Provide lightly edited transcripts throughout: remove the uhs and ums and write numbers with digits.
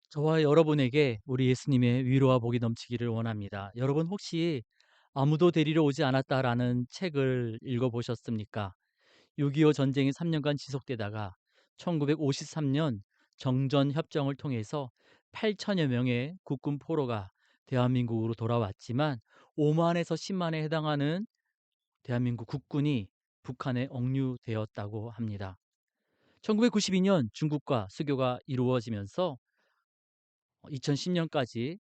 저와 여러분에게 우리 예수님의 위로와 복이 넘치기를 원합니다. 여러분 혹시 아무도 데리러 오지 않았다라는 책을 읽어보셨습니까? 6.25 전쟁이 3년간 지속되다가 1953년 정전협정을 통해서 8천여 명의 국군 포로가 대한민국으로 돌아왔지만 5만에서 10만에 해당하는 대한민국 국군이 북한에 억류되었다고 합니다. 1992년 중국과 수교가 이루어지면서 2010년까지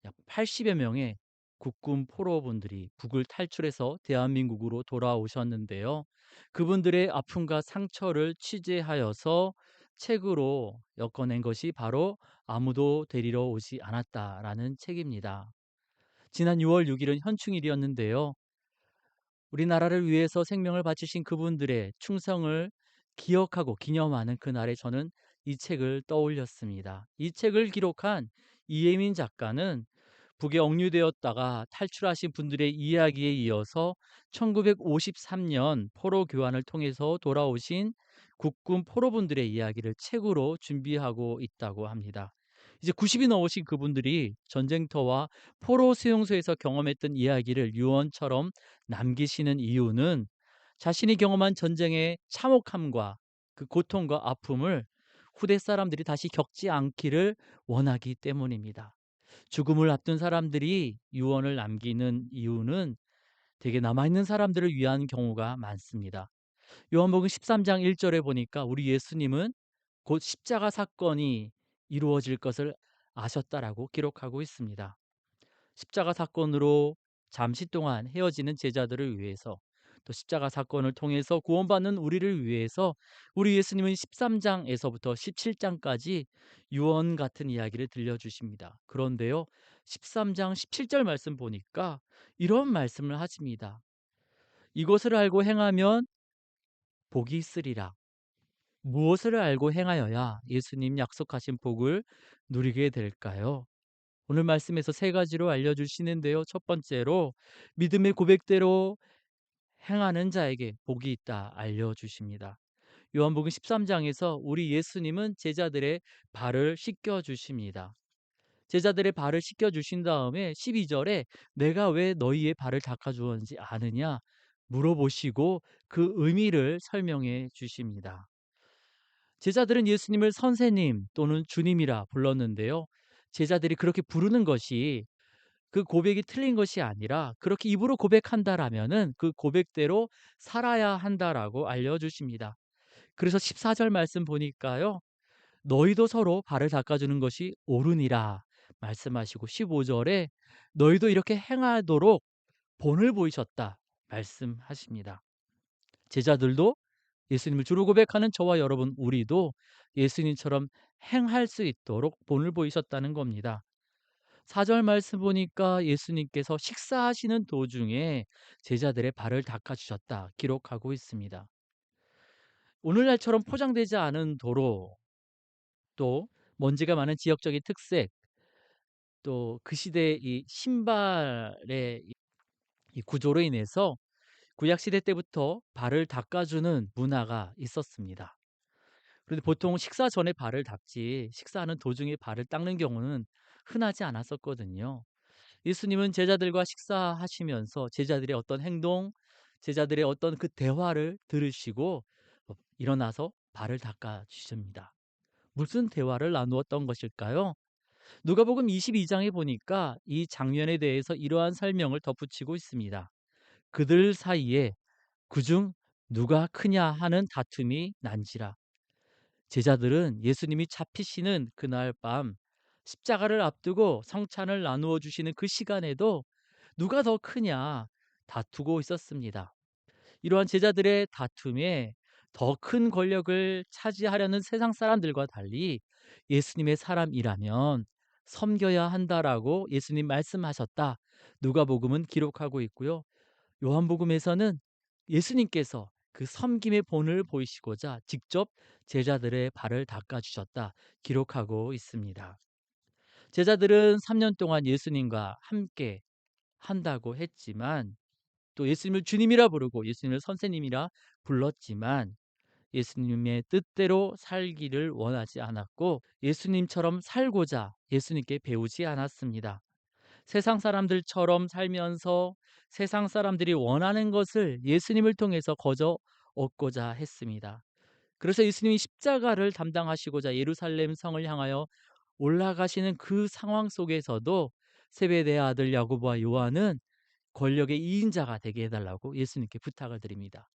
약 80여 명의 국군 포로분들이 북을 탈출해서 대한민국으로 돌아오셨는데요. 그분들의 아픔과 상처를 취재하여서 책으로 엮어낸 것이 바로 아무도 데리러 오지 않았다라는 책입니다. 지난 6월 6일은 현충일이었는데요. 우리나라를 위해서 생명을 바치신 그분들의 충성을 기억하고 기념하는 그날에 저는 이 책을 떠올렸습니다. 이 책을 기록한 이혜민 작가는 북에 억류되었다가 탈출하신 분들의 이야기에 이어서 1953년 포로 교환을 통해서 돌아오신 국군 포로분들의 이야기를 책으로 준비하고 있다고 합니다. 이제 90이 넘으신 그분들이 전쟁터와 포로 수용소에서 경험했던 이야기를 유언처럼 남기시는 이유는 자신이 경험한 전쟁의 참혹함과 그 고통과 아픔을 후대 사람들이 다시 겪지 않기를 원하기 때문입니다. 죽음을 앞둔 사람들이 유언을 남기는 이유는 대개 남아있는 사람들을 위한 경우가 많습니다. 요한복음 13장 1절에 보니까 우리 예수님은 곧 십자가 사건이 이루어질 것을 아셨다라고 기록하고 있습니다. 십자가 사건으로 잠시 동안 헤어지는 제자들을 위해서, 또 십자가 사건을 통해서 구원받는 우리를 위해서 우리 예수님은 13장에서부터 17장까지 유언 같은 이야기를 들려주십니다. 그런데요, 13장 17절 말씀 보니까 이런 말씀을 하십니다. 이것을 알고 행하면 복이 있으리라. 무엇을 알고 행하여야 예수님 약속하신 복을 누리게 될까요? 오늘 말씀에서 세 가지로 알려주시는데요. 첫 번째로 믿음의 고백대로 행하는 자에게 복이 있다 알려주십니다. 요한복음 13장에서 우리 예수님은 제자들의 발을 씻겨주십니다. 제자들의 발을 씻겨주신 다음에 12절에 내가 왜 너희의 발을 닦아주었는지 아느냐 물어보시고 그 의미를 설명해 주십니다. 제자들은 예수님을 선생님 또는 주님이라 불렀는데요. 제자들이 그렇게 부르는 것이 그 고백이 틀린 것이 아니라 그렇게 입으로 고백한다라면은 그 고백대로 살아야 한다라고 알려주십니다. 그래서 14절 말씀 보니까요. 너희도 서로 발을 닦아주는 것이 옳으니라 말씀하시고 15절에 너희도 이렇게 행하도록 본을 보이셨다 말씀하십니다. 제자들도 예수님을 주로 고백하는 저와 여러분 우리도 예수님처럼 행할 수 있도록 본을 보이셨다는 겁니다. 4절 말씀 보니까 예수님께서 식사하시는 도중에 제자들의 발을 닦아주셨다 기록하고 있습니다. 오늘날처럼 포장되지 않은 도로, 또 먼지가 많은 지역적인 특색, 또 그 시대의 이 신발의 이 구조로 인해서 구약시대 때부터 발을 닦아주는 문화가 있었습니다. 그런데 보통 식사 전에 발을 닦지 식사하는 도중에 발을 닦는 경우는 흔하지 않았었거든요. 예수님은 제자들과 식사하시면서 제자들의 어떤 행동, 제자들의 어떤 그 대화를 들으시고 일어나서 발을 닦아 주십니다. 무슨 대화를 나누었던 것일까요? 누가복음 22장에 보니까 이 장면에 대해서 이러한 설명을 덧붙이고 있습니다. 그들 사이에 그중 누가 크냐 하는 다툼이 난지라. 제자들은 예수님이 잡히시는 그날 밤 십자가를 앞두고 성찬을 나누어 주시는 그 시간에도 누가 더 크냐 다투고 있었습니다. 이러한 제자들의 다툼에 더 큰 권력을 차지하려는 세상 사람들과 달리 예수님의 사람이라면 섬겨야 한다라고 예수님 말씀하셨다. 누가복음은 기록하고 있고요. 요한복음에서는 예수님께서 그 섬김의 본을 보이시고자 직접 제자들의 발을 닦아 주셨다 기록하고 있습니다. 제자들은 3년 동안 예수님과 함께 한다고 했지만 또 예수님을 주님이라 부르고 예수님을 선생님이라 불렀지만 예수님의 뜻대로 살기를 원하지 않았고 예수님처럼 살고자 예수님께 배우지 않았습니다. 세상 사람들처럼 살면서 세상 사람들이 원하는 것을 예수님을 통해서 거저 얻고자 했습니다. 그래서 예수님이 십자가를 담당하시고자 예루살렘 성을 향하여 올라가시는 그 상황 속에서도 세베대의 아들 야고보와 요한은 권력의 2인자가 되게 해달라고 예수님께 부탁을 드립니다.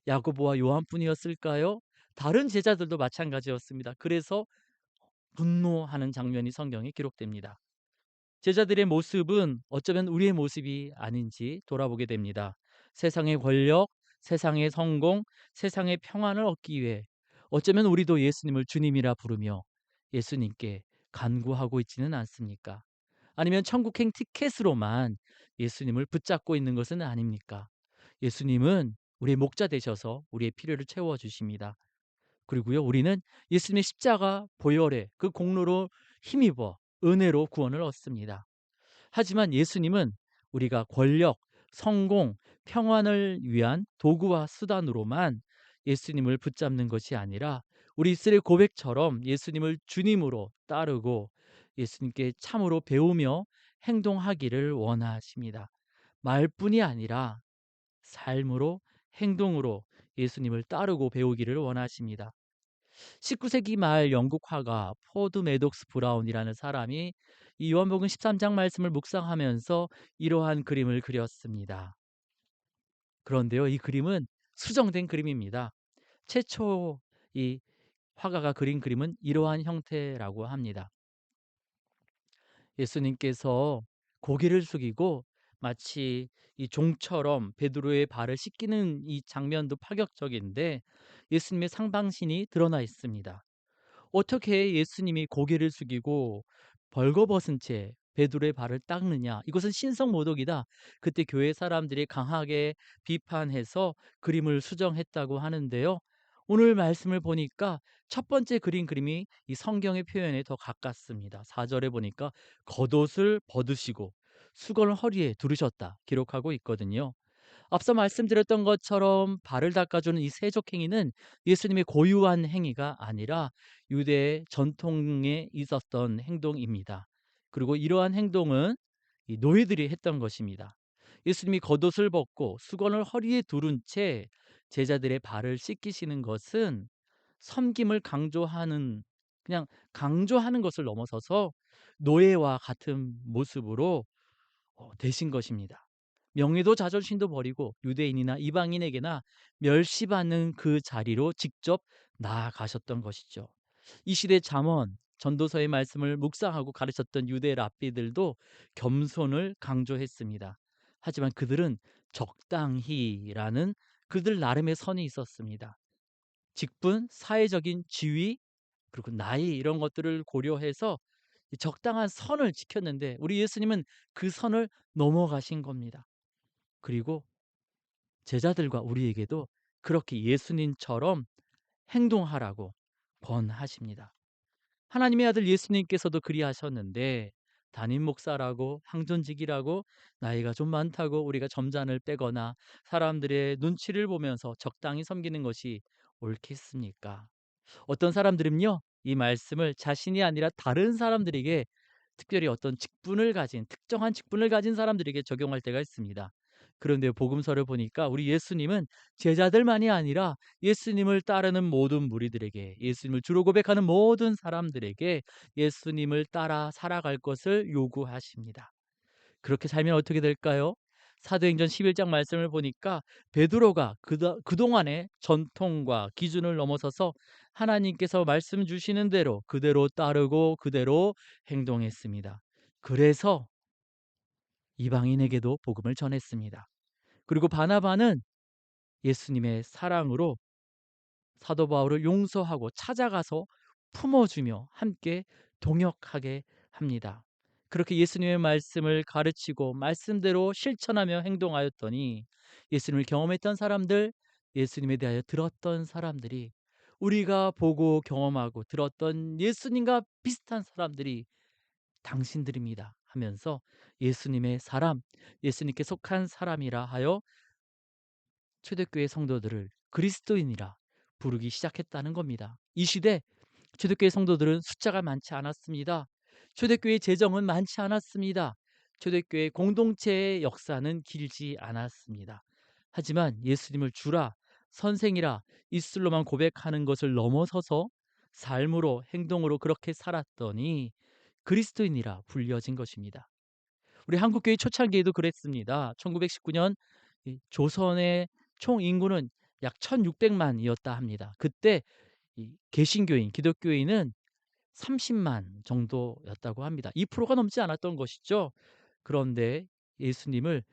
야고보와 요한뿐이었을까요? 다른 제자들도 마찬가지였습니다. 그래서 분노하는 장면이 성경에 기록됩니다. 제자들의 모습은 어쩌면 우리의 모습이 아닌지 돌아보게 됩니다. 세상의 권력, 세상의 성공, 세상의 평안을 얻기 위해 어쩌면 우리도 예수님을 주님이라 부르며 예수님께 간구하고 있지는 않습니까? 아니면 천국행 티켓으로만 예수님을 붙잡고 있는 것은 아닙니까? 예수님은 우리의 목자 되셔서 우리의 필요를 채워주십니다. 그리고요, 우리는 예수님의 십자가 보혈의 그 공로로 힘입어 은혜로 구원을 얻습니다. 하지만 예수님은 우리가 권력, 성공, 평안을 위한 도구와 수단으로만 예수님을 붙잡는 것이 아니라 우리 이스라엘 고백처럼 예수님을 주님으로 따르고 예수님께 참으로 배우며 행동하기를 원하십니다. 말뿐이 아니라 삶으로, 행동으로 예수님을 따르고 배우기를 원하십니다. 19세기 말 영국 화가 포드 매독스 브라운이라는 사람이 이 요한복음 13장 말씀을 묵상하면서 이러한 그림을 그렸습니다. 그런데요, 이 그림은 수정된 그림입니다. 최초 이 화가가 그린 그림은 이러한 형태라고 합니다. 예수님께서 고개를 숙이고 마치 이 종처럼 베드로의 발을 씻기는 이 장면도 파격적인데 예수님의 상반신이 드러나 있습니다. 어떻게 예수님이 고개를 숙이고 벌거벗은 채 베드로의 발을 닦느냐? 이것은 신성모독이다. 그때 교회 사람들이 강하게 비판해서 그림을 수정했다고 하는데요. 오늘 말씀을 보니까 첫 번째 그린 그림이 이 성경의 표현에 더 가깝습니다. 4절에 보니까 겉옷을 벗으시고 수건을 허리에 두르셨다 기록하고 있거든요. 앞서 말씀드렸던 것처럼 발을 닦아주는 이 세족행위는 예수님의 고유한 행위가 아니라 유대 전통에 있었던 행동입니다. 그리고 이러한 행동은 이 노예들이 했던 것입니다. 예수님이 겉옷을 벗고 수건을 허리에 두른 채 제자들의 발을 씻기시는 것은 섬김을 강조하는, 그냥 강조하는 것을 넘어서서 노예와 같은 모습으로 되신 것입니다. 명예도 자존심도 버리고 유대인이나 이방인에게나 멸시받는 그 자리로 직접 나아가셨던 것이죠. 이 시대 잠언, 전도서의 말씀을 묵상하고 가르쳤던 유대 랍비들도 겸손을 강조했습니다. 하지만 그들은 적당히라는 그들 나름의 선이 있었습니다. 직분, 사회적인 지위, 그리고 나이 이런 것들을 고려해서 이 적당한 선을 지켰는데 우리 예수님은 그 선을 넘어가신 겁니다. 그리고 제자들과 우리에게도 그렇게 예수님처럼 행동하라고 권하십니다. 하나님의 아들 예수님께서도 그리하셨는데 담임 목사라고 항존직이라고 나이가 좀 많다고 우리가 점잔을 빼거나 사람들의 눈치를 보면서 적당히 섬기는 것이 옳겠습니까? 어떤 사람들은요, 이 말씀을 자신이 아니라 다른 사람들에게, 특별히 어떤 직분을 가진, 특정한 직분을 가진 사람들에게 적용할 때가 있습니다. 그런데 복음서를 보니까 우리 예수님은 제자들만이 아니라 예수님을 따르는 모든 무리들에게, 예수님을 주로 고백하는 모든 사람들에게 예수님을 따라 살아갈 것을 요구하십니다. 그렇게 살면 어떻게 될까요? 사도행전 11장 말씀을 보니까 베드로가 그동안의 전통과 기준을 넘어서서 하나님께서 말씀 주시는 대로 그대로 따르고 그대로 행동했습니다. 그래서 이방인에게도 복음을 전했습니다. 그리고 바나바는 예수님의 사랑으로 사도 바울을 용서하고 찾아가서 품어주며 함께 동역하게 합니다. 그렇게 예수님의 말씀을 가르치고 말씀대로 실천하며 행동하였더니 예수님을 경험했던 사람들, 예수님에 대하여 들었던 사람들이, 우리가 보고 경험하고 들었던 예수님과 비슷한 사람들이 당신들입니다 하면서 예수님의 사람, 예수님께 속한 사람이라 하여 초대교회 성도들을 그리스도인이라 부르기 시작했다는 겁니다. 이 시대 초대교회 성도들은 숫자가 많지 않았습니다. 초대교회 재정은 많지 않았습니다. 초대교회 공동체의 역사는 길지 않았습니다. 하지만 예수님을 주라, 선생이라 입술로만 고백하는 것을 넘어서서 삶으로, 행동으로 그렇게 살았더니 그리스도인이라 불려진 것입니다. 우리 한국교회 초창기에도 그랬습니다. 1919년 조선의 총 인구는 약 1600만이었다 합니다. 그때 이 개신교인, 기독교인은 30만 정도였다고 합니다. 2%가 넘지 않았던 것이죠. 그런데 예수님을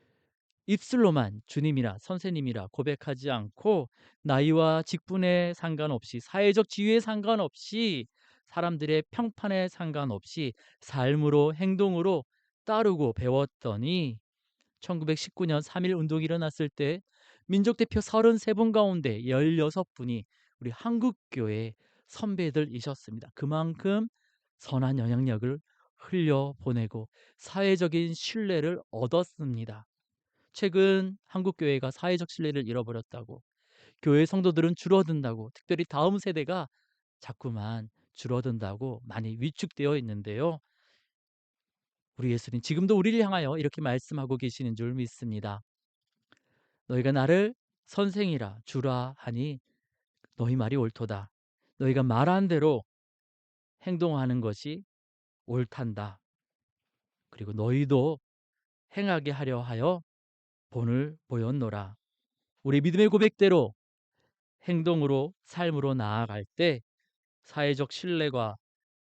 입술로만 주님이라 선생님이라 고백하지 않고 나이와 직분에 상관없이, 사회적 지위에 상관없이, 사람들의 평판에 상관없이 삶으로, 행동으로 따르고 배웠더니 1919년 3.1 운동이 일어났을 때 민족대표 33분 가운데 16분이 우리 한국교회 선배들이셨습니다. 그만큼 선한 영향력을 흘려보내고 사회적인 신뢰를 얻었습니다. 최근 한국교회가 사회적 신뢰를 잃어버렸다고, 교회 성도들은 줄어든다고, 특별히 다음 세대가 자꾸만 줄어든다고 많이 위축되어 있는데요. 우리 예수님 지금도 우리를 향하여 이렇게 말씀하고 계시는 줄 믿습니다. 너희가 나를 선생이라 주라 하니 너희 말이 옳도다. 너희가 말한 대로 행동하는 것이 옳단다. 그리고 너희도 행하게 하려 하여 본을 보였노라. 우리 믿음의 고백대로 행동으로, 삶으로 나아갈 때 사회적 신뢰가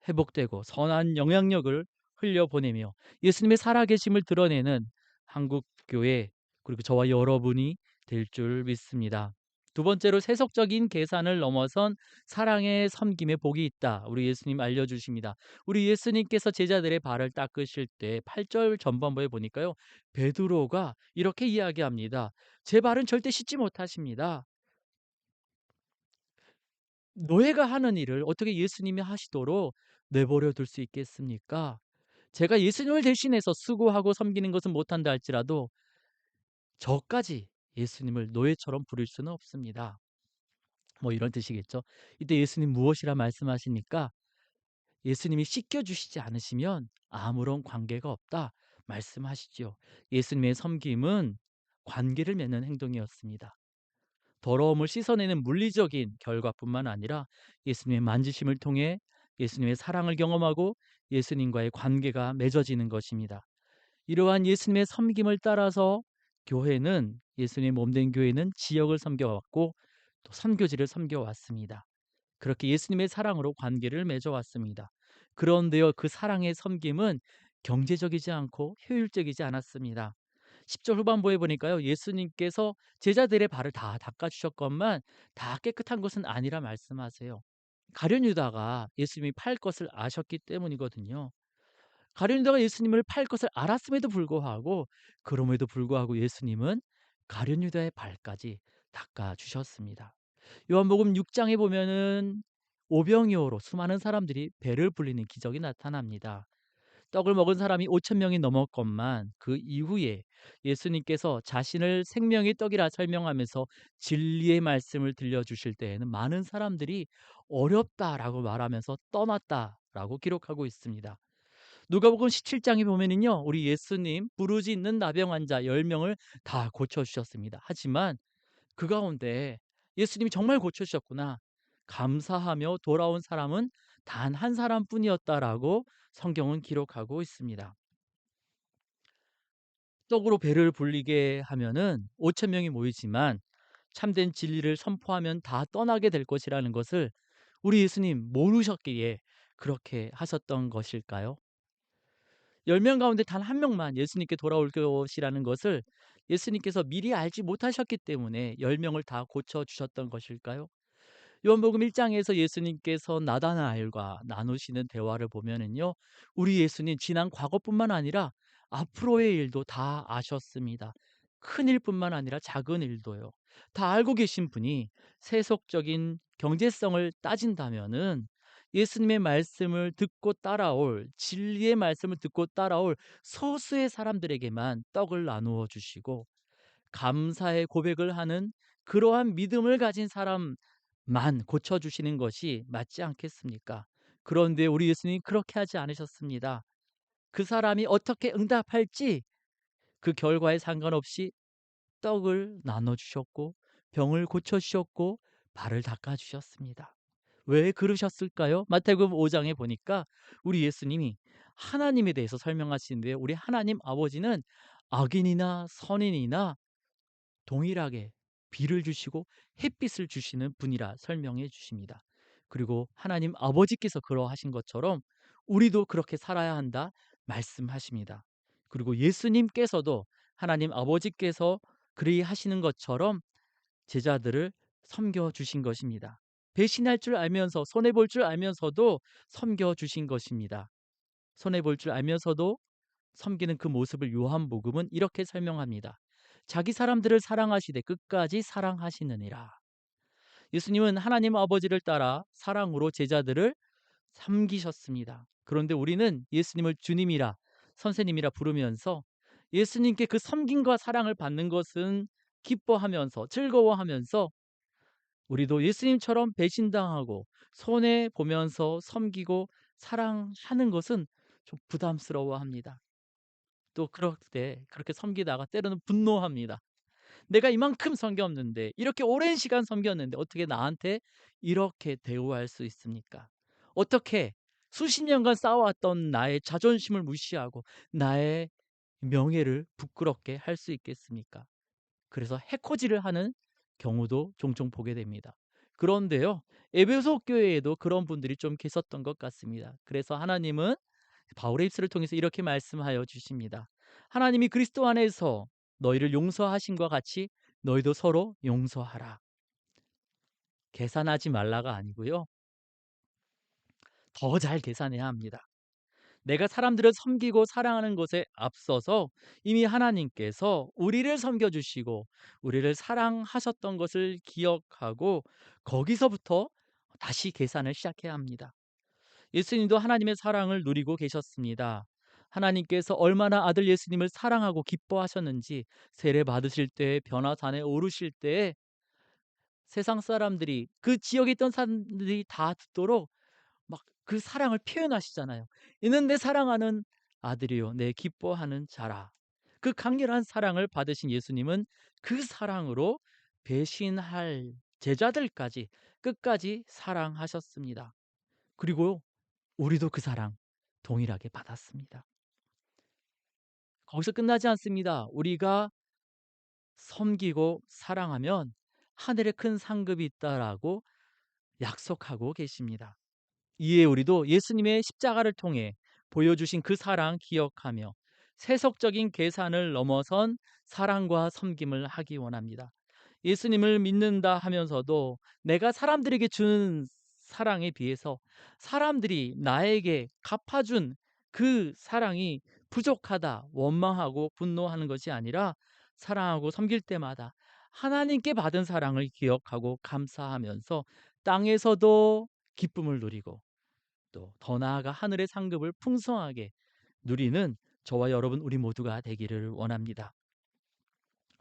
회복되고 선한 영향력을 흘려보내며 예수님의 살아계심을 드러내는 한국교회, 그리고 저와 여러분이 될 줄 믿습니다. 두 번째로, 세속적인 계산을 넘어선 사랑의 섬김의 복이 있다. 우리 예수님 알려주십니다. 우리 예수님께서 제자들의 발을 닦으실 때 8절 전반부에 보니까요, 베드로가 이렇게 이야기합니다. 제 발은 절대 씻지 못하십니다. 노예가 하는 일을 어떻게 예수님이 하시도록 내버려 둘 수 있겠습니까? 제가 예수님을 대신해서 수고하고 섬기는 것은 못한다 할지라도 저까지 예수님을 노예처럼 부릴 수는 없습니다. 뭐 이런 뜻이겠죠. 이때 예수님 무엇이라 말씀하십니까? 예수님이 씻겨주시지 않으시면 아무런 관계가 없다 말씀하시죠. 예수님의 섬김은 관계를 맺는 행동이었습니다. 더러움을 씻어내는 물리적인 결과뿐만 아니라 예수님의 만지심을 통해 예수님의 사랑을 경험하고 예수님과의 관계가 맺어지는 것입니다. 이러한 예수님의 섬김을 따라서 교회는, 예수님의 몸된 교회는 지역을 섬겨왔고 또 선교지를 섬겨왔습니다. 그렇게 예수님의 사랑으로 관계를 맺어왔습니다. 그런데요, 그 사랑의 섬김은 경제적이지 않고 효율적이지 않았습니다. 10절 후반부에 보니까요, 예수님께서 제자들의 발을 다 닦아주셨건만 다 깨끗한 것은 아니라 말씀하세요. 가룟 유다가 예수님이 팔 것을 아셨기 때문이거든요. 가룟 유다가 예수님을 팔 것을 알았음에도 불구하고, 그럼에도 불구하고 예수님은 가룟 유다의 발까지 닦아주셨습니다. 요한복음 6장에 보면은 오병이어로 수많은 사람들이 배를 불리는 기적이 나타납니다. 떡을 먹은 사람이 5천 명이 넘었건만 그 이후에 예수님께서 자신을 생명의 떡이라 설명하면서 진리의 말씀을 들려주실 때에는 많은 사람들이 어렵다라고 말하면서 떠났다라고 기록하고 있습니다. 누가복음 17장에 보면은요, 우리 예수님 부르지 있는 나병 환자 10명을 다 고쳐주셨습니다. 하지만 그 가운데 예수님이 정말 고쳐주셨구나, 감사하며 돌아온 사람은 단 한 사람뿐이었다라고 성경은 기록하고 있습니다. 떡으로 배를 불리게 하면은 5천 명이 모이지만 참된 진리를 선포하면 다 떠나게 될 것이라는 것을 우리 예수님 모르셨기에 그렇게 하셨던 것일까요? 10명 가운데 단 한 명만 예수님께 돌아올 것이라는 것을 예수님께서 미리 알지 못하셨기 때문에 10명을 다 고쳐주셨던 것일까요? 요한복음 1장에서 예수님께서 나다나엘과 나누시는 대화를 보면은요, 우리 예수님 지난 과거뿐만 아니라 앞으로의 일도 다 아셨습니다. 큰 일뿐만 아니라 작은 일도요. 다 알고 계신 분이 세속적인 경제성을 따진다면은 예수님의 말씀을 듣고 따라올, 진리의 말씀을 듣고 따라올 소수의 사람들에게만 떡을 나누어 주시고 감사의 고백을 하는 그러한 믿음을 가진 사람 고쳐주시는 것이 맞지 않겠습니까? 그런데 우리 예수님이 그렇게 하지 않으셨습니다. 그 사람이 어떻게 응답할지 그 결과에 상관없이 떡을 나눠 주셨고 병을 고쳐 주셨고 발을 닦아 주셨습니다. 왜 그러셨을까요? 마태복음 5 장에 보니까 우리 예수님이 하나님에 대해서 설명하시는데요. 우리 하나님 아버지는 악인이나 선인이나 동일하게 비를 주시고 햇빛을 주시는 분이라 설명해 주십니다. 그리고 하나님 아버지께서 그러하신 것처럼 우리도 그렇게 살아야 한다 말씀하십니다. 그리고 예수님께서도 하나님 아버지께서 그리하시는 것처럼 제자들을 섬겨 주신 것입니다. 배신할 줄 알면서 손해 볼 줄 알면서도 섬겨 주신 것입니다. 손해 볼 줄 알면서도 섬기는 그 모습을 요한복음은 이렇게 설명합니다. 자기 사람들을 사랑하시되 끝까지 사랑하시느니라. 예수님은 하나님 아버지를 따라 사랑으로 제자들을 섬기셨습니다. 그런데 우리는 예수님을 주님이라 선생님이라 부르면서 예수님께 그 섬김과 사랑을 받는 것은 기뻐하면서 즐거워하면서 우리도 예수님처럼 배신당하고 손해 보면서 섬기고 사랑하는 것은 좀 부담스러워합니다. 또 그럴 때 그렇게 섬기다가 때로는 분노합니다. '내가 이만큼 섬겼는데 이렇게 오랜 시간 섬겼는데 어떻게 나한테 이렇게 대우할 수 있습니까? 어떻게 수십 년간 쌓아왔던 나의 자존심을 무시하고 나의 명예를 부끄럽게 할 수 있겠습니까?' 그래서 해코지를 하는 경우도 종종 보게 됩니다. 그런데요. 에베소 교회에도 그런 분들이 좀 계셨던 것 같습니다. 그래서 하나님은 바울의 입술을 통해서 이렇게 말씀하여 주십니다. 하나님이 그리스도 안에서 너희를 용서하심과 같이 너희도 서로 용서하라. 계산하지 말라가 아니고요. 더 잘 계산해야 합니다. 내가 사람들을 섬기고 사랑하는 것에 앞서서 이미 하나님께서 우리를 섬겨주시고 우리를 사랑하셨던 것을 기억하고 거기서부터 다시 계산을 시작해야 합니다. 예수님도 하나님의 사랑을 누리고 계셨습니다. 하나님께서 얼마나 아들 예수님을 사랑하고 기뻐하셨는지 세례 받으실 때 변화산에 오르실 때 세상 사람들이 그 지역에 있던 사람들이 다 듣도록 막 그 사랑을 표현하시잖아요. "이는 내 사랑하는 아들이요 내 기뻐하는 자라." 그 강렬한 사랑을 받으신 예수님은 그 사랑으로 배신할 제자들까지 끝까지 사랑하셨습니다. 그리고 우리도 그 사랑 동일하게 받았습니다. 거기서 끝나지 않습니다. 우리가 섬기고 사랑하면 하늘에 큰 상급이 있다라고 약속하고 계십니다. 이에 우리도 예수님의 십자가를 통해 보여주신 그 사랑 기억하며 세속적인 계산을 넘어선 사랑과 섬김을 하기 원합니다. 예수님을 믿는다 하면서도 내가 사람들에게 주는 사랑에 비해서 사람들이 나에게 갚아준 그 사랑이 부족하다, 원망하고 분노하는 것이 아니라 사랑하고 섬길 때마다 하나님께 받은 사랑을 기억하고 감사하면서 땅에서도 기쁨을 누리고 또 더 나아가 하늘의 상급을 풍성하게 누리는 저와 여러분 우리 모두가 되기를 원합니다.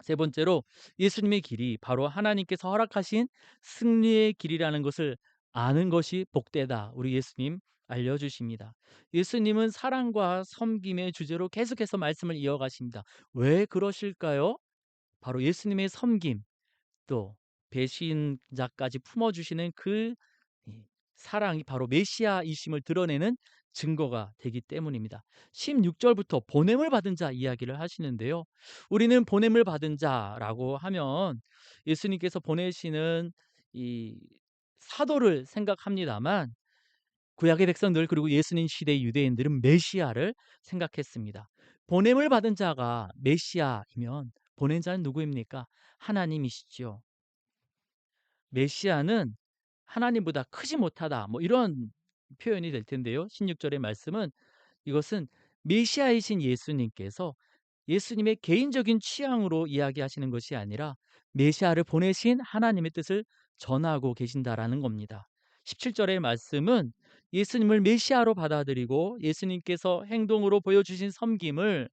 세 번째로 예수님의 길이 바로 하나님께서 허락하신 승리의 길이라는 것을 아는 것이 복되다. 우리 예수님 알려주십니다. 예수님은 사랑과 섬김의 주제로 계속해서 말씀을 이어가십니다. 왜 그러실까요? 바로 예수님의 섬김 또 배신자까지 품어주시는 그 이 사랑이 바로 메시아이심을 드러내는 증거가 되기 때문입니다. 16절부터 보냄을 받은 자 이야기를 하시는데요. 우리는 보냄을 받은 자라고 하면 예수님께서 보내시는 이 사도를 생각합니다만 구약의 백성들 그리고 예수님 시대 유대인들은 메시아를 생각했습니다. 보냄을 받은 자가 메시아이면 보낸 자는 누구입니까? 하나님이시죠. 메시아는 하나님보다 크지 못하다. 뭐 이런 표현이 될 텐데요. 16절의 말씀은 이것은 메시아이신 예수님께서 예수님의 개인적인 취향으로 이야기하시는 것이 아니라 메시아를 보내신 하나님의 뜻을 전하고 계신다라는 겁니다. 17절의 말씀은 예수님을 메시아로 받아들이고 예수님께서 행동으로 보여주신 섬김을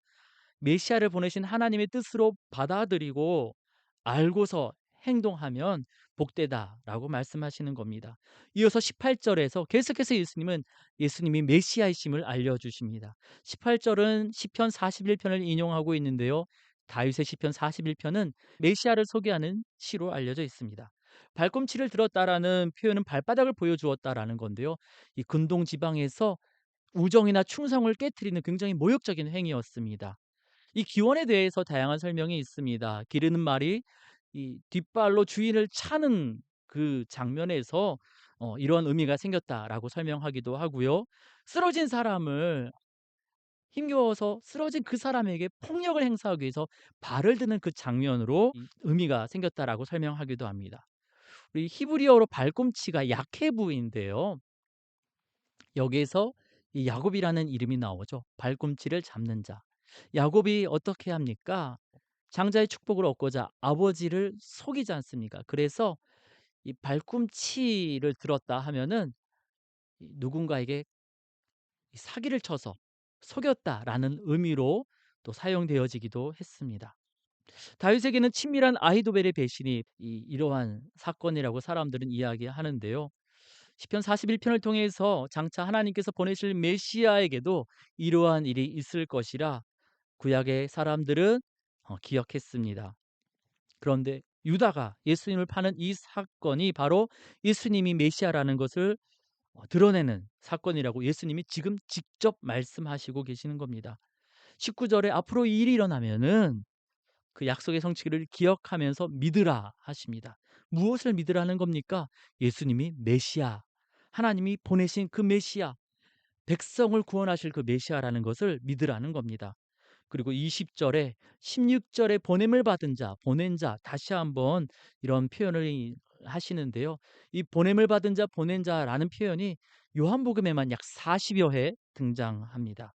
메시아를 보내신 하나님의 뜻으로 받아들이고 알고서 행동하면 복되다라고 말씀하시는 겁니다. 이어서 18절에서 계속해서 예수님은 예수님이 메시아이심을 알려주십니다. 18절은 시편 41편을 인용하고 있는데요. 다윗의 시편 41편은 메시아를 소개하는 시로 알려져 있습니다. 발꿈치를 들었다라는 표현은 발바닥을 보여주었다라는 건데요. 이 근동 지방에서 우정이나 충성을 깨트리는 굉장히 모욕적인 행위였습니다. 이 기원에 대해서 다양한 설명이 있습니다. 기르는 말이 이 뒷발로 주인을 차는 그 장면에서 이런 의미가 생겼다라고 설명하기도 하고요. 쓰러진 사람을 힘겨워서 쓰러진 그 사람에게 폭력을 행사하기 위해서 발을 드는 그 장면으로 이 의미가 생겼다라고 설명하기도 합니다. 우리 히브리어로 발꿈치가 야케브인데요. 여기에서 이 야곱이라는 이름이 나오죠. 발꿈치를 잡는 자. 야곱이 어떻게 합니까? 장자의 축복을 얻고자 아버지를 속이지 않습니까? 그래서 이 발꿈치를 들었다 하면은 이 누군가에게 이 사기를 쳐서 속였다라는 의미로 또 사용되어지기도 했습니다. 다윗에게는 친밀한 아히도벨의 배신이 이러한 사건이라고 사람들은 이야기하는데요. 시편 41편을 통해서 장차 하나님께서 보내실 메시아에게도 이러한 일이 있을 것이라 구약의 사람들은 기억했습니다. 그런데 유다가 예수님을 파는 이 사건이 바로 예수님이 메시아라는 것을 드러내는 사건이라고 예수님이 지금 직접 말씀하시고 계시는 겁니다. 19절에 앞으로 이 일이 일어나면은 그 약속의 성취를 기억하면서 믿으라 하십니다. 무엇을 믿으라는 겁니까? 예수님이 메시아, 하나님이 보내신 그 메시아, 백성을 구원하실 그 메시아라는 것을 믿으라는 겁니다. 그리고 20절에 16절에 보냄을 받은 자, 보낸 자 다시 한번 이런 표현을 하시는데요. 이 보냄을 받은 자, 보낸 자라는 표현이 요한복음에만 약 40여 회 등장합니다.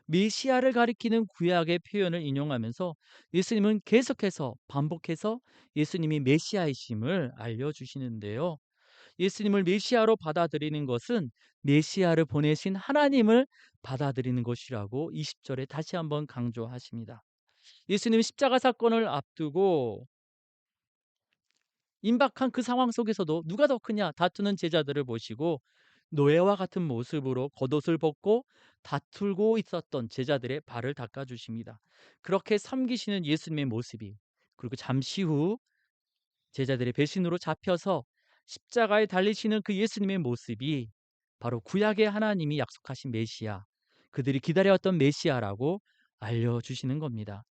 메시아를 가리키는 구약의 표현을 인용하면서 예수님은 계속해서 반복해서 예수님이 메시아이심을 알려주시는데요. 예수님을 메시아로 받아들이는 것은 메시아를 보내신 하나님을 받아들이는 것이라고 20절에 다시 한번 강조하십니다. 예수님 십자가 사건을 앞두고 임박한 그 상황 속에서도 누가 더 크냐 다투는 제자들을 보시고 노예와 같은 모습으로 겉옷을 벗고 다투고 있었던 제자들의 발을 닦아주십니다. 그렇게 섬기시는 예수님의 모습이 그리고 잠시 후 제자들의 배신으로 잡혀서 십자가에 달리시는 그 예수님의 모습이 바로 구약의 하나님이 약속하신 메시아, 그들이 기다려왔던 메시아라고 알려주시는 겁니다.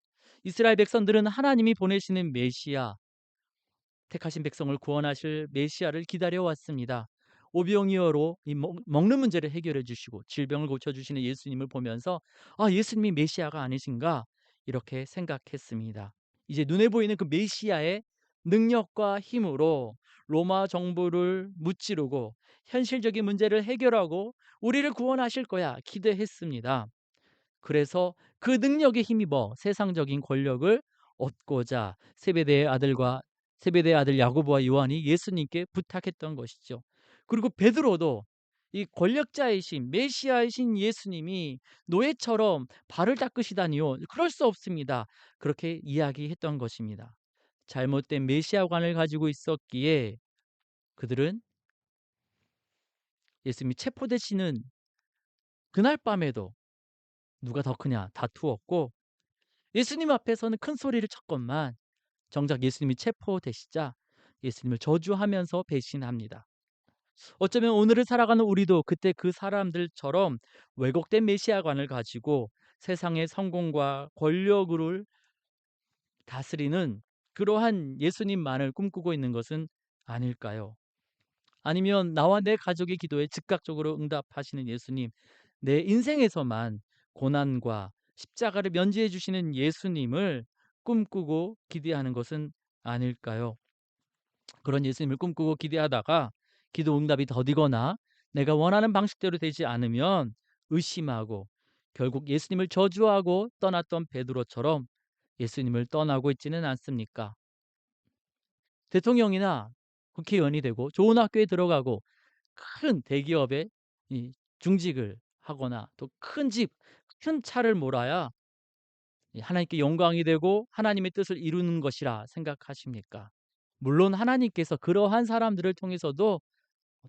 이스라엘 백성들은 하나님이 보내시는 메시아, 택하신 백성을 구원하실 메시아를 기다려왔습니다. 오병이어로 이 먹는 문제를 해결해 주시고 질병을 고쳐주시는 예수님을 보면서 예수님이 메시아가 아니신가 이렇게 생각했습니다. 이제 눈에 보이는 그 메시아의 능력과 힘으로 로마 정부를 무찌르고 현실적인 문제를 해결하고 우리를 구원하실 거야 기대했습니다. 그래서 그 능력에 힘입어 세상적인 권력을 얻고자 세베대의 아들 야고보와 요한이 예수님께 부탁했던 것이죠. 그리고 베드로도 이 권력자이신 메시아이신 예수님이 노예처럼 발을 닦으시다니요. 그럴 수 없습니다. 그렇게 이야기했던 것입니다. 잘못된 메시아관을 가지고 있었기에 그들은 예수님이 체포되시는 그날 밤에도 누가 더 크냐 다투었고 예수님 앞에서는 큰 소리를 쳤건만 정작 예수님이 체포되시자 예수님을 저주하면서 배신합니다. 어쩌면 오늘을 살아가는 우리도 그때 그 사람들처럼 왜곡된 메시아관을 가지고 세상의 성공과 권력을 다스리는 그러한 예수님만을 꿈꾸고 있는 것은 아닐까요? 아니면 나와 내 가족의 기도에 즉각적으로 응답하시는 예수님, 내 인생에서만 고난과 십자가를 면제해 주시는 예수님을 꿈꾸고 기대하는 것은 아닐까요? 그런 예수님을 꿈꾸고 기대하다가 기도 응답이 더디거나 내가 원하는 방식대로 되지 않으면 의심하고 결국 예수님을 저주하고 떠났던 베드로처럼 예수님을 떠나고 있지는 않습니까? 대통령이나 국회의원이 되고 좋은 학교에 들어가고 큰 대기업에 이 중직을 하거나 또 큰 집, 큰 차를 몰아야 이 하나님께 영광이 되고 하나님의 뜻을 이루는 것이라 생각하십니까? 물론 하나님께서 그러한 사람들을 통해서도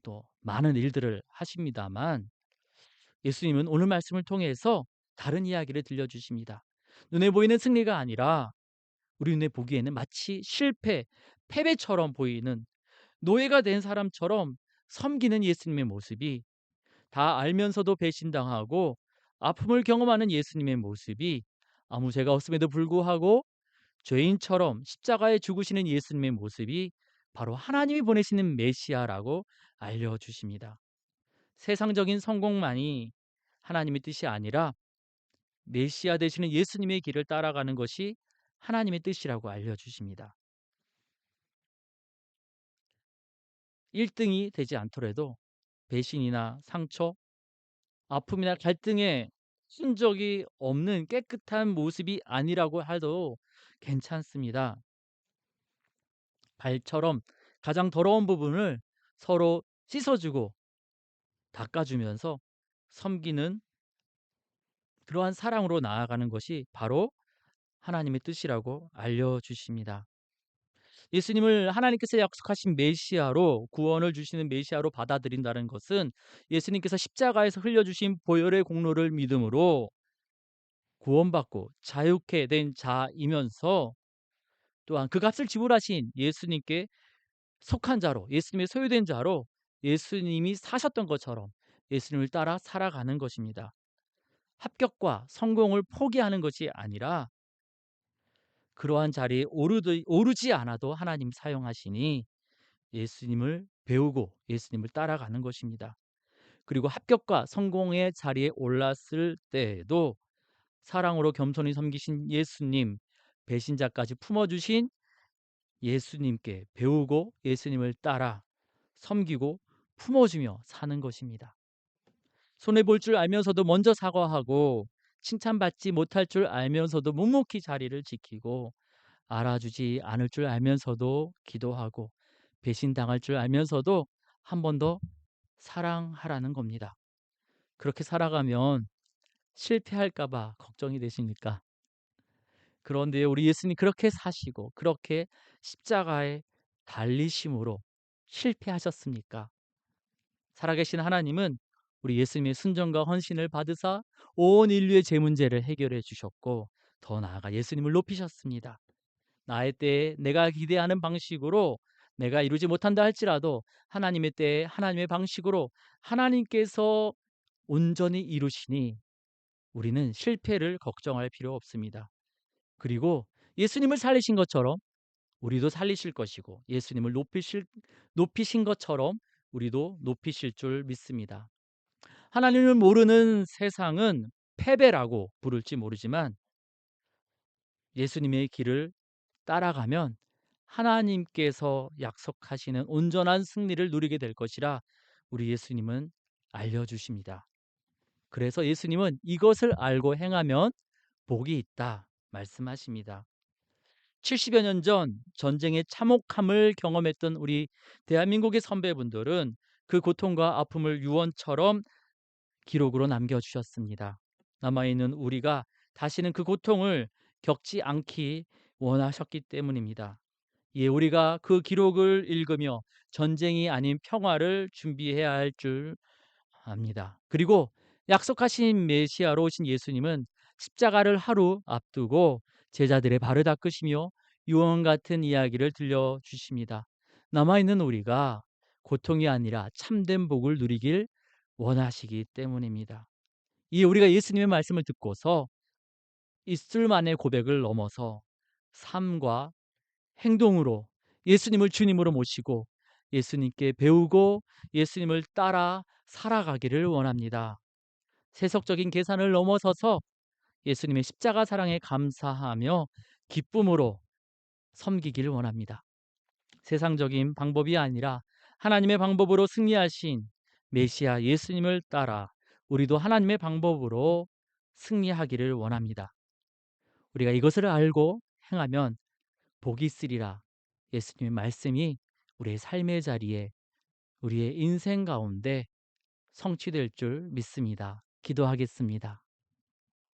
또 많은 일들을 하십니다만, 예수님은 오늘 말씀을 통해서 다른 이야기를 들려주십니다. 눈에 보이는 승리가 아니라 우리 눈에 보기에는 마치 실패, 패배처럼 보이는 노예가 된 사람처럼 섬기는 예수님의 모습이, 다 알면서도 배신당하고 아픔을 경험하는 예수님의 모습이, 아무 죄가 없음에도 불구하고 죄인처럼 십자가에 죽으시는 예수님의 모습이 바로 하나님이 보내시는 메시아라고 알려주십니다. 세상적인 성공만이 하나님의 뜻이 아니라 메시아 되시는 예수님의 길을 따라가는 것이 하나님의 뜻이라고 알려주십니다. 1등이 되지 않더라도 배신이나 상처, 아픔이나 갈등에 흔적이 없는 깨끗한 모습이 아니라고 해도 괜찮습니다. 발처럼 가장 더러운 부분을 서로 씻어주고 닦아주면서 섬기는 그러한 사랑으로 나아가는 것이 바로 하나님의 뜻이라고 알려주십니다. 예수님을 하나님께서 약속하신 메시아로, 구원을 주시는 메시아로 받아들인다는 것은 예수님께서 십자가에서 흘려주신 보혈의 공로를 믿음으로 구원받고 자유케 된 자이면서, 또한 그 값을 지불하신 예수님께 속한 자로, 예수님의 소유된 자로 예수님이 사셨던 것처럼 예수님을 따라 살아가는 것입니다. 합격과 성공을 포기하는 것이 아니라 그러한 자리에 오르지 않아도 하나님 사용하시니 예수님을 배우고 예수님을 따라가는 것입니다. 그리고 합격과 성공의 자리에 올랐을 때에도 사랑으로 겸손히 섬기신 예수님, 배신자까지 품어주신 예수님께 배우고 예수님을 따라 섬기고 품어주며 사는 것입니다. 손해볼 줄 알면서도 먼저 사과하고, 칭찬받지 못할 줄 알면서도 묵묵히 자리를 지키고, 알아주지 않을 줄 알면서도 기도하고, 배신당할 줄 알면서도 한 번 더 사랑하라는 겁니다. 그렇게 살아가면 실패할까 봐 걱정이 되십니까? 그런데 우리 예수님 그렇게 사시고 그렇게 십자가에 달리심으로 실패하셨습니까? 살아계신 하나님은 우리 예수님의 순종과 헌신을 받으사 온 인류의 죄 문제를 해결해 주셨고, 더 나아가 예수님을 높이셨습니다. 나의 때에 내가 기대하는 방식으로 내가 이루지 못한다 할지라도 하나님의 때에 하나님의 방식으로 하나님께서 온전히 이루시니 우리는 실패를 걱정할 필요 없습니다. 그리고 예수님을 살리신 것처럼 우리도 살리실 것이고, 예수님을 높이신 것처럼 우리도 높이실 줄 믿습니다. 하나님을 모르는 세상은 패배라고 부를지 모르지만, 예수님의 길을 따라가면 하나님께서 약속하시는 온전한 승리를 누리게 될 것이라 우리 예수님은 알려주십니다. 그래서 예수님은 이것을 알고 행하면 복이 있다 말씀하십니다. 70여 년 전 전쟁의 참혹함을 경험했던 우리 대한민국의 선배분들은 그 고통과 아픔을 유언처럼 기록으로 남겨주셨습니다. 남아있는 우리가 다시는 그 고통을 겪지 않기 원하셨기 때문입니다. 예, 우리가 그 기록을 읽으며 전쟁이 아닌 평화를 준비해야 할 줄 압니다. 그리고 약속하신 메시아로 오신 예수님은 십자가를 하루 앞두고 제자들의 발을 닦으시며 유언 같은 이야기를 들려주십니다. 남아있는 우리가 고통이 아니라 참된 복을 누리길 원하시기 때문입니다. 이 우리가 예수님의 말씀을 듣고서 입술만의 고백을 넘어서 삶과 행동으로 예수님을 주님으로 모시고 예수님께 배우고 예수님을 따라 살아가기를 원합니다. 세속적인 계산을 넘어서서 예수님의 십자가 사랑에 감사하며 기쁨으로 섬기기를 원합니다. 세상적인 방법이 아니라 하나님의 방법으로 승리하신 메시아 예수님을 따라 우리도 하나님의 방법으로 승리하기를 원합니다. 우리가 이것을 알고 행하면 복이 있으리라 예수님의 말씀이 우리의 삶의 자리에, 우리의 인생 가운데 성취될 줄 믿습니다. 기도하겠습니다.